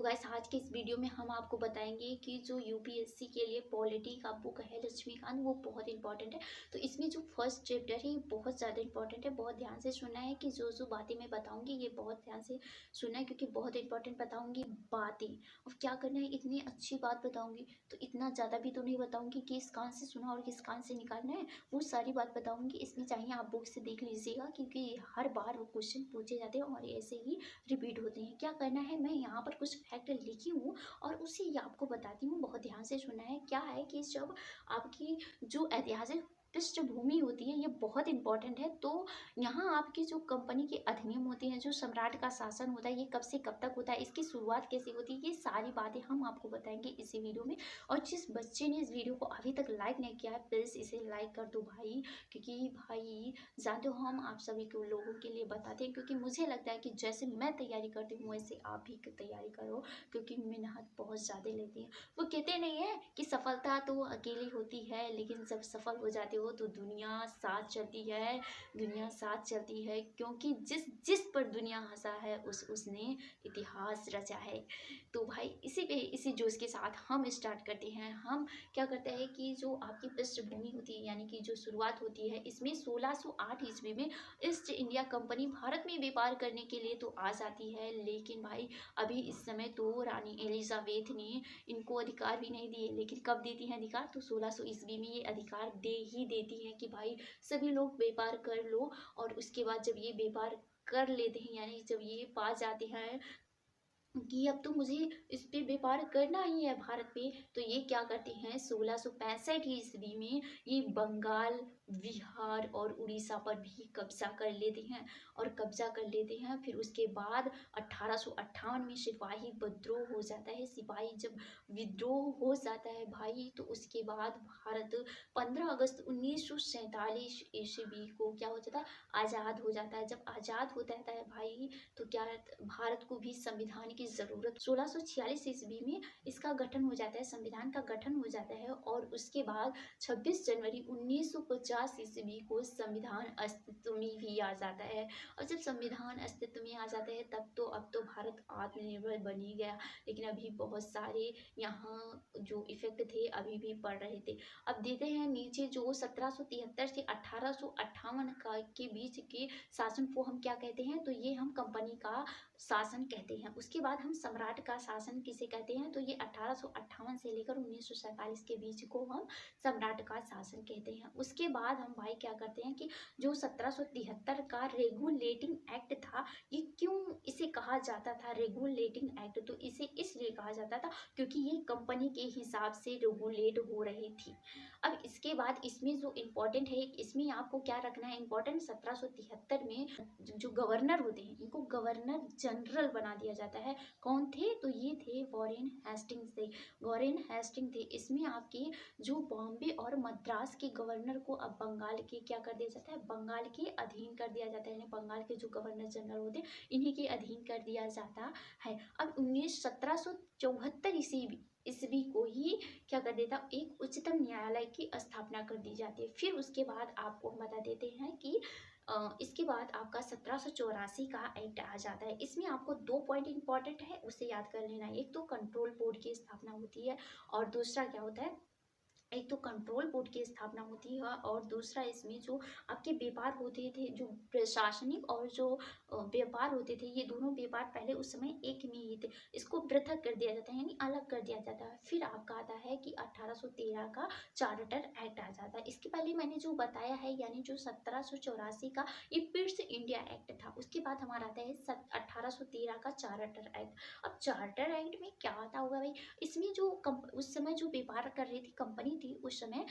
Guys आज के इस वीडियो में हम आपको बताएंगे कि जो यूपीएससी के लिए पॉलिटी का बुक है लक्ष्मीकांत, वो बहुत इंपॉर्टेंट है। तो इसमें जो फर्स्ट चैप्टर है ये बहुत ज़्यादा इंपॉर्टेंट है। बहुत ध्यान से सुनना है कि जो जो बातें मैं बताऊंगी ये बहुत ध्यान से सुनना है, क्योंकि बहुत इंपॉर्टेंट बताऊंगी बातें। और क्या करना है, इतनी अच्छी बात बताऊंगी तो इतना ज़्यादा भी तो नहीं बताऊंगी कि इस कान से सुना और किस कान से निकालना है, वो सारी बात बताऊंगी। इसमें चाहिए आप बुक से देख लीजिएगा, क्योंकि हर बार वो क्वेश्चन पूछे जाते हैं और ऐसे ही रिपीट होते हैं। क्या करना है, मैं यहाँ पर कुछ फैक्ट लिखी हूँ और उसे ही आपको बताती हूँ। बहुत ध्यान से सुनना है। क्या है कि जब आपकी जो ऐतिहासिक पृष्ठभूमि होती है ये बहुत इंपॉर्टेंट है। तो यहाँ आपकी जो कंपनी के अधिनियम होते हैं, जो सम्राट का शासन होता है, ये कब से कब तक होता है, इसकी शुरुआत कैसे होती है, ये सारी बातें हम आपको बताएंगे इसी वीडियो में। और जिस बच्चे ने इस वीडियो को अभी तक लाइक नहीं किया है, प्लीज़ इसे लाइक कर दो भाई, क्योंकि भाई जानते हो हम आप सभी को लोगों के लिए बताते हैं, क्योंकि मुझे लगता है कि जैसे मैं तैयारी करती हूँ वैसे आप भी तैयारी करो, क्योंकि मेहनत बहुत ज़्यादा लेती है। वो कहते नहीं है कि सफलता तो अकेली होती है, लेकिन जब सफल हो जाते हो तो दुनिया साथ चलती है, दुनिया साथ चलती है, क्योंकि जिस जिस पर दुनिया हंसा है उसने इतिहास रचा है। तो भाई इसी जोश के साथ हम स्टार्ट करते हैं। हम क्या करते हैं कि जो आपकी पृष्ठभूमि होती है, यानी कि जो शुरुआत होती है, इसमें 1608 ईस्वी में ईस्ट इंडिया कंपनी भारत में व्यापार करने के लिए तो आ जाती है, लेकिन भाई अभी इस समय तो रानी एलिजाबेथ ने इनको अधिकार भी नहीं दिए। लेकिन कब देती हैं अधिकार, तो 1600 ईस्वी में ये अधिकार दे ही देती हैं कि भाई सभी लोग व्यापार कर लो। और उसके बाद जब ये व्यापार कर लेते हैं, यानी जब ये पा जाते हैं कि अब तो मुझे इस पे व्यापार करना ही है भारत पे, तो ये क्या करते हैं, 1665 ईस्वी में ये बंगाल, बिहार और उड़ीसा पर भी कब्जा कर लेते हैं। और कब्जा कर लेते हैं, फिर उसके बाद 1858 में सिपाही विद्रोह हो जाता है। सिपाही जब विद्रोह हो जाता है भाई, तो उसके बाद भारत 15 अगस्त 1947 ईस्वी को क्या हो जाता है, आज़ाद हो जाता है। जब आज़ाद हो जाता है भाई, तो क्या भारत को भी संविधान की ज़रूरत, 1646 ईस्वी में इसका गठन हो जाता है, संविधान का गठन हो जाता है। और उसके बाद 26 जनवरी 1950 ईस्वी को संविधान अस्तित्व में भी आ जाता है। और जब संविधान अस्तित्व में आ जाता है तब तो अब तो भारत आत्मनिर्भर बन ही गया, लेकिन अभी बहुत सारे यहाँ जो इफेक्ट थे अभी भी पड़ रहे थे। अब देते हैं नीचे, जो 1773 से 1858 का के बीच के शासन को हम क्या कहते हैं, तो ये हम कंपनी का शासन कहते हैं। उसके बाद हम सम्राट का शासन किसे कहते हैं, तो ये 1858 से लेकर 1947 के बीच को हम सम्राट का शासन कहते हैं। उसके बाद हम भाई क्या करते हैं कि जो 1773 का रेगुलेटिंग एक्ट था, ये क्यों इसे कहा जाता था रेगुलेटिंग एक्ट, तो इसे इसलिए कहा जाता था क्योंकि ये कंपनी के हिसाब से रेगुलेट हो रही थी। अब इसके बाद इसमें जो इम्पोर्टेंट है, इसमें आपको क्या रखना है इम्पोर्टेंट, 1773 में जो गवर्नर होते हैं इनको गवर्नर जनरल बना दिया जाता है। कौन थे, तो ये थे वॉरेन हेस्टिंग्स थे, वॉरेन हेस्टिंग थे। इसमें आपके जो बॉम्बे और मद्रास के गवर्नर को अब बंगाल के क्या कर दिया जाता है, बंगाल के अधीन कर दिया जाता है, यानी बंगाल के जो गवर्नर जनरल होते हैं इन्हीं के अधीन कर दिया जाता है। अब 1774 ईस्वी को ही क्या कर देता, एक उच्चतम न्यायालय की स्थापना कर दी जाती है। फिर उसके बाद आपको हम बता देते हैं कि इसके बाद आपका 1784 का एक्ट आ जाता है। इसमें आपको 2 पॉइंट इंपॉर्टेंट है, उसे याद कर लेना। एक तो कंट्रोल बोर्ड की स्थापना होती है, और दूसरा क्या होता है, एक तो कंट्रोल बोर्ड की स्थापना होती है, और दूसरा इसमें जो आपके व्यापार होते थे, जो प्रशासनिक और जो व्यापार होते थे, ये दोनों व्यापार पहले उस समय एक में ही थे, इसको पृथक कर दिया जाता है, यानी अलग कर दिया जाता है। फिर आपका आता है कि 1813 का चार्टर एक्ट आ जाता है। इसके पहले मैंने जो बताया है, यानी जो 1784 का ये पिट्स इंडिया एक्ट था, उसके बाद हमारा आता है 1813 का चार्टर एक्ट। अब चार्टर एक्ट में क्या आता होगा भाई, इसमें जो उस समय जो व्यापार कर रही थी कंपनी थी, उस समय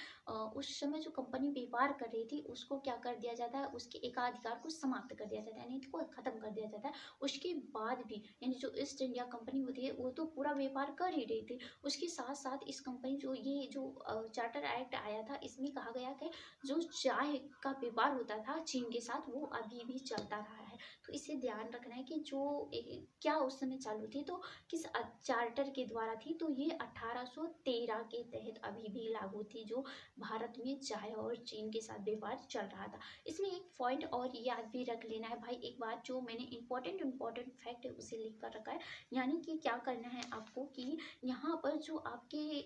जो कंपनी व्यापार कर रही थी उसको क्या कर दिया जाता है, उसके एकाधिकार को समाप्त कर दिया जाता है, यानी इसको खत्म कर दिया जाता है। उसके बाद भी यानी जो ईस्ट इंडिया कंपनी होती है वो तो पूरा व्यापार कर ही रही थी, उसके साथ साथ इस कंपनी जो ये जो चार्टर एक्ट आया था, इसमें कहा गया कि जो चाय का व्यापार होता था चीन के साथ, वो अभी भी चलता रहा है। तो इसे ध्यान रखना है कि जो क्या उस समय चालू थी, तो किस चार्टर के द्वारा थी, तो ये 1813 के तहत अभी भी लागू थी, जो भारत में चाय और चीन के साथ व्यापार चल रहा था। इसमें एक पॉइंट और याद भी रख लेना है भाई, एक बात जो मैंने इंपॉर्टेंट फैक्ट है उसे लिख कर रखा है, यानी कि क्या करना है आपको कि यहाँ पर जो आपके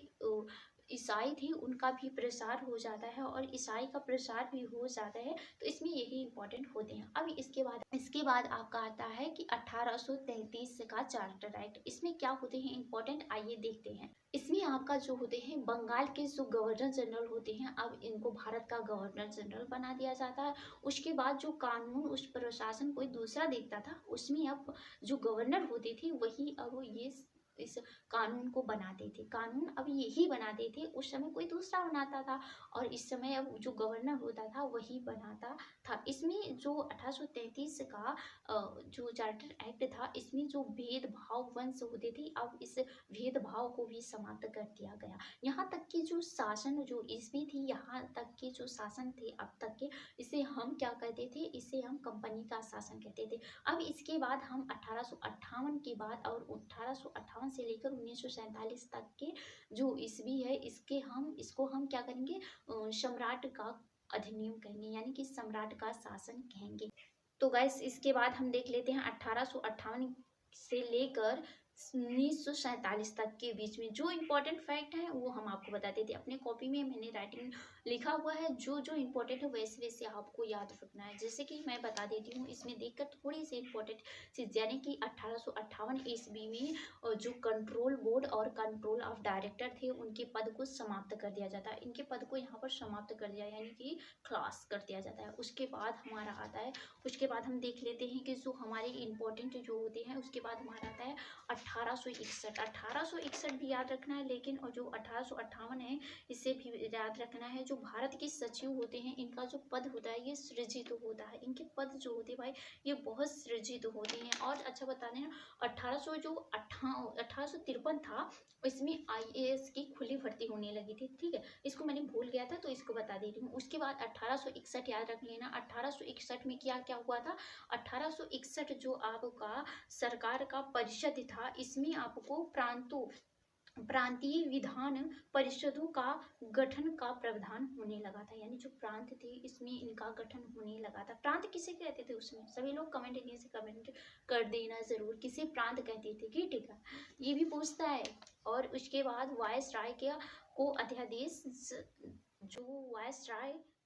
ईसाई थे उनका भी प्रसार हो जाता है और ईसाई का प्रसार भी हो जाता है, तो इसमें यही इंपॉर्टेंट होते हैं। अब इसके बाद आपका आता है कि 1833 का चार्टर एक्ट, इसमें क्या होते हैं इंपॉर्टेंट, आइए देखते हैं। इसमें आपका जो होते हैं बंगाल के जो गवर्नर जनरल होते हैं, अब इनको भारत का गवर्नर जनरल बना दिया जाता है। उसके बाद जो कानून उस प्रशासन कोई दूसरा देखता था, उसमें अब जो गवर्नर होते थे वही अब ये इस कानून को बनाते थे। कानून अब यही बनाते थे, उस समय कोई दूसरा बनाता था और इस समय अब जो गवर्नर होता था वही बनाता था। इसमें जो 1833 का जो चार्टर एक्ट था, इसमें जो भेदभाव वंश होते थे, अब इस भेदभाव को भी समाप्त कर दिया गया। यहाँ तक कि जो शासन जो ईस्वी थी, यहाँ तक के जो शासन थे अब तक के, इसे हम क्या कहते थे, इसे हम कंपनी का शासन कहते थे। अब इसके बाद हम 1858 के बाद और 1858 से लेकर 1947 तक के जो ईस्वी है, इसको हम क्या करेंगे, सम्राट का अधिनियम कहेंगे, यानी कि सम्राट का शासन कहेंगे। तो गाइस इसके बाद हम देख लेते हैं 1858 से लेकर 1947 तक के बीच में जो इम्पोर्टेंट फैक्ट है वो हम आपको बताते थे। अपने कॉपी में मैंने राइटिंग लिखा हुआ है, जो जो इम्पोर्टेंट है वैसे वैसे आपको याद रखना है। जैसे कि मैं बता देती हूँ, इसमें देखकर थोड़ी सी इम्पोर्टेंट चीज़, यानी कि 1858 ईस्वी में जो कंट्रोल बोर्ड और कंट्रोल ऑफ डायरेक्टर थे, उनके पद को समाप्त कर दिया जाता है। इनके पद को यहाँ पर समाप्त कर दिया, यानी कि क्लास कर दिया जाता है। उसके बाद हमारा आता है, उसके बाद हम देख लेते हैं कि जो हमारे इम्पोर्टेंट जो होते हैं, उसके बाद हमारा आता है 1861 भी याद रखना है, लेकिन और जो 1858 है इसे भी याद रखना है। जो भारत के सचिव होते हैं, इनका जो पद होता है ये सृजित होता है। इनके पद जो होते हैं भाई, ये बहुत सृजित होते हैं। और अच्छा बता दें, 1853 था, इसमें IAS की खुली भर्ती होने लगी थी। ठीक है, इसको मैंने भूल गया था तो इसको बता दे रही हूँ। उसके बाद 1861 याद रख लेना। 1861 में क्या क्या हुआ था, 1861 जो आपका सरकार का परिषद था, इसमें आपको प्रांतीय विधान परिषदों का गठन का प्रावधान होने लगा था। यानी जो प्रांत थे इसमें इनका गठन होने लगा था। प्रांत किसे कहते थे उसमें, सभी लोग कमेंट एरिया से कमेंट कर देना जरूर, किसे प्रांत कहते थे कि ठीक है, ये भी पूछता है। और उसके बाद वायसराय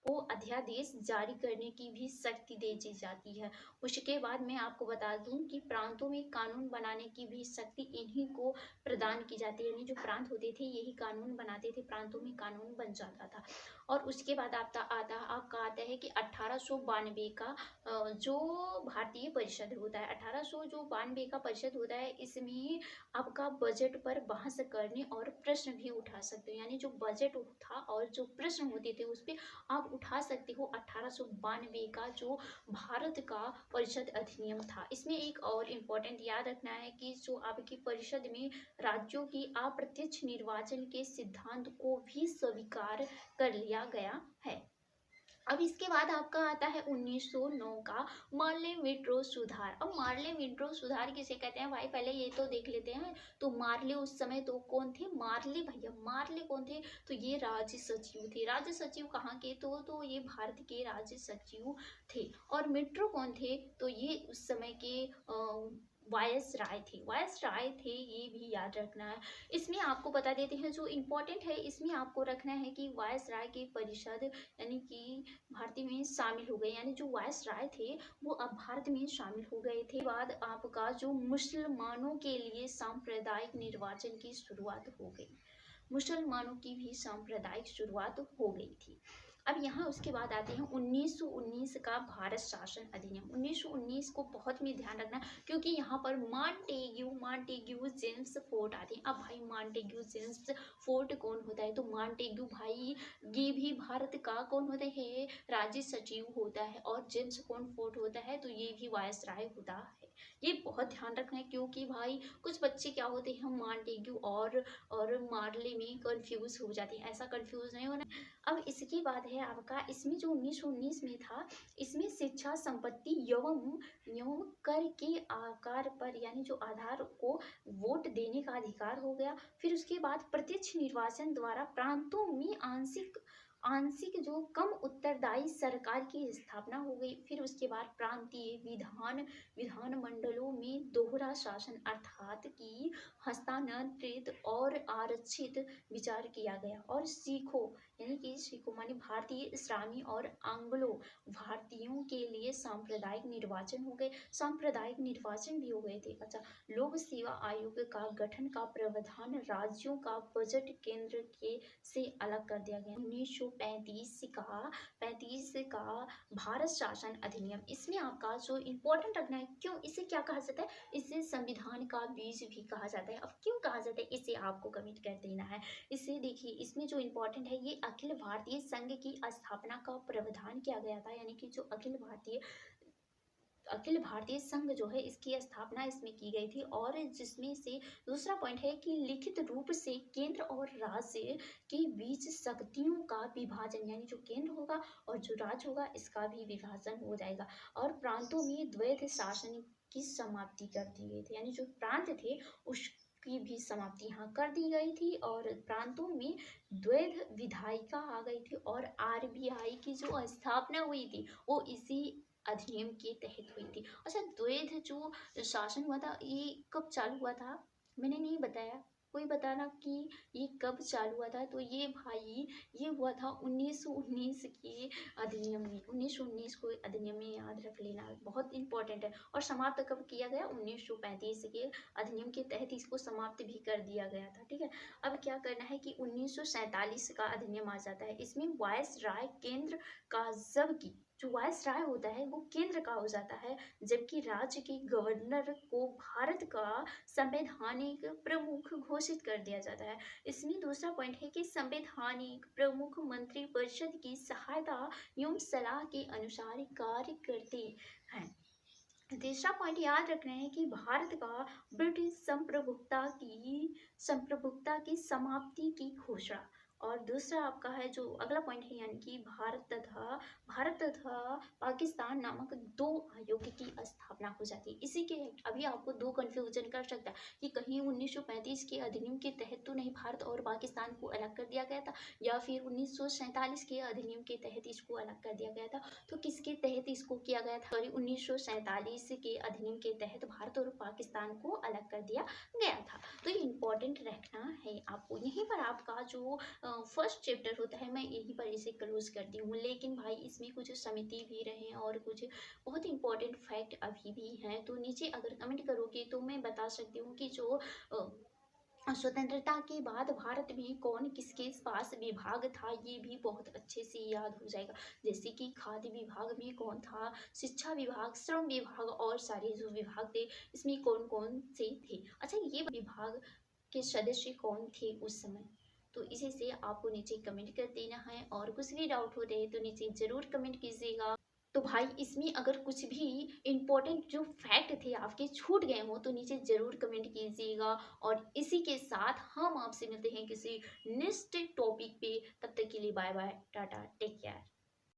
को अध्यादेश जारी करने की भी शक्ति दे दी जाती है। उसके बाद मैं आपको बता दूं कि प्रांतों में कानून बनाने की भी शक्ति इन्हीं को प्रदान की जाती है। यानी जो प्रांत होते थे यही कानून बनाते थे, प्रांतों में कानून बन जाता था। और उसके बाद आपका आता है कि 1892 का जो भारतीय परिषद होता है, 1892 का परिषद होता है, इसमें आपका बजट पर बहस करने और प्रश्न भी उठा सकते हो। यानी जो बजट था और जो प्रश्न होते थे उस पर आप उठा सकते हो। 1892 का जो भारत का परिषद अधिनियम था, इसमें एक और इम्पोर्टेंट याद रखना है कि जो आपकी परिषद में राज्यों की अप्रत्यक्ष निर्वाचन के सिद्धांत को भी स्वीकार कर लिया गया है। अब इसके बाद आपका आता है 1909 का मार्ले विट्रो सुधार। अब मार्ले विट्रो सुधार किसे कहते हैं भाई, पहले ये तो देख लेते हैं। तो मार्ले उस समय तो कौन थे, मार्ले भैया, मार्ले कौन थे, तो ये राज्य सचिव थे। राज्य सचिव कहाँ के, तो ये भारत के राज्य सचिव थे। और मिट्रो कौन थे, तो ये उस समय के वायसराय थे, ये भी याद रखना है। इसमें आपको बता देते हैं जो इम्पोर्टेंट है, इसमें आपको रखना है कि वायसराय की परिषद यानी कि भारतीय में शामिल हो गए। यानी जो वायसराय थे वो अब भारत में शामिल हो गए थे। बाद आपका जो मुसलमानों के लिए सांप्रदायिक निर्वाचन की शुरुआत हो गई, मुसलमानों की भी सांप्रदायिक शुरुआत हो गई थी। अब यहाँ उसके बाद आते हैं 1919 का भारत शासन अधिनियम। 1919 को बहुत में ध्यान रखना, क्योंकि यहाँ पर मांटेग्यू जेम्स फोर्ट आते हैं। अब भाई मांटेग्यू जेम्स फोर्ट कौन होता है, तो मांटेग्यू भाई ये भी भारत का कौन होता है, राज्य सचिव होता है। और जेम्स कौन फोर्ट होता है, तो ये भी वायसराय होता है। ये बहुत ध्यान रखना है, क्योंकि भाई कुछ बच्चे क्या होते हैं, मांटेग्यू और मार्ले में कंफ्यूज हो जाते हैं, ऐसा कंफ्यूज नहीं होना। अब इसके बाद है आपका, इसमें जो 1919 में था, इसमें शिक्षा, संपत्ति एवं एवं कर के आकार पर यानी जो आधार को वोट देने का अधिकार हो गया। फिर उसके बाद प्रत्यक्ष निर्वाचन द्वारा प्रांतों में आंशिक आंशिक जो कम उत्तरदायी सरकार की स्थापना हो गई। फिर उसके बाद प्रांतीय विधान मंडलों में दोहरा शासन अर्थात कि हस्तांतरित और आरक्षित विचार किया गया। और सिखों यानी कि सिखों माने भारतीय, इस्लामी और आंग्लो भारतीयों के लिए सांप्रदायिक निर्वाचन हो गए, सांप्रदायिक निर्वाचन भी हो गए थे। अच्छा, लोक सेवा आयोग का गठन का प्रावधान राज्यों का बजट केंद्र के से अलग कर दिया गया। 1935 का भारत शासन अधिनियम, इसमें आपका जो इम्पोर्टेंट रखना है, क्यों इसे क्या कहा जाता है, इसे संविधान का बीज भी कहा जाता है। अब क्यों कहा जाता है इसे आपको कमेंट कर देना है। इसे देखिए, इसमें जो इम्पोर्टेंट है, ये अखिल भारतीय संघ की स्थापना का प्रावधान किया गया था, यानी कि जो अखिल भारतीय संघ जो है, इसकी स्थापना इसमें की गई थी। और जिसमें से दूसरा पॉइंट है कि लिखित रूप से केंद्र और राज्य के बीच शक्तियों का विभाजन, यानी जो केंद्र होगा और जो राज्य होगा, इसका भी विभाजन हो जाएगा। और प्रांतों में द्वैध शासन की समाप्ति कर दी गई थी, यानी जो प्रांत थे उसकी भी समाप्ति यहाँ कर दी गई थी। और प्रांतों में द्वैध विधायिका आ गई थी। और आरबीआई की जो स्थापना हुई थी, वो इसी अधिनियम के तहत हुई थी। अच्छा, द्वैध जो शासन हुआ था, ये कब चालू हुआ था, मैंने नहीं बताया, कोई बताना कि ये कब चालू हुआ था। तो ये भाई, ये हुआ था 1919 के अधिनियम में, 1919 को अधिनियम में याद रख लेना, बहुत इंपॉर्टेंट है। और समाप्त कब किया गया, 1935 के अधिनियम के तहत इसको समाप्त भी कर दिया गया था। ठीक है, अब क्या करना है कि 1947 का अधिनियम आ जाता है। इसमें वायस राय केंद्र का, जबकि जो वायस राय होता है वो केंद्र का हो जाता है, जबकि राज्य के गवर्नर को भारत का संवैधानिक प्रमुख घोषित कर दिया जाता है। इसमें दूसरा पॉइंट है कि संवैधानिक प्रमुख मंत्रिपरिषद की सहायता एवं सलाह के अनुसार कार्य करते हैं। तीसरा पॉइंट याद रखना है कि भारत का ब्रिटिश संप्रभुता की समाप्ति की घोषणा। और दूसरा आपका है जो अगला पॉइंट है, यानी कि भारत तथा पाकिस्तान नामक दो आयोग की स्थापना हो जाती है। इसी के अभी आपको दो कंफ्यूजन कर सकता है कि कहीं 1935 के अधिनियम के तहत तो नहीं भारत और पाकिस्तान को अलग कर दिया गया था, या फिर 1947 के अधिनियम के तहत इसको अलग कर दिया गया था। तो किसके तहत इसको किया गया था, 1947 के अधिनियम के तहत भारत और पाकिस्तान को अलग कर दिया गया था। तो ये इम्पोर्टेंट रखना है आपको। यहीं पर आपका जो फर्स्ट चैप्टर होता है, मैं यहीं पर इसे क्लोज करती हूँ। लेकिन भाई, इसमें कुछ समिति भी रहे और कुछ बहुत इंपॉर्टेंट फैक्ट अभी भी हैं, तो नीचे अगर कमेंट करोगे तो मैं बता सकती हूँ कि जो स्वतंत्रता के बाद भारत में कौन किसके पास विभाग था, ये भी बहुत अच्छे से याद हो जाएगा। जैसे कि खाद्य विभाग में कौन था, शिक्षा विभाग, श्रम विभाग और सारे जो विभाग थे, इसमें कौन कौन से थे। अच्छा, ये विभाग के सदस्य कौन थे उस समय, तो इसी से आपको नीचे कमेंट कर देना है। और कुछ भी डाउट हो रहे तो नीचे ज़रूर कमेंट कीजिएगा। तो भाई, इसमें अगर कुछ भी इम्पोर्टेंट जो फैक्ट थे आपके छूट गए हो तो नीचे ज़रूर कमेंट कीजिएगा। और इसी के साथ हम आपसे मिलते हैं किसी नेक्स्ट टॉपिक पे। तब तक के लिए bye bye, tata, take care.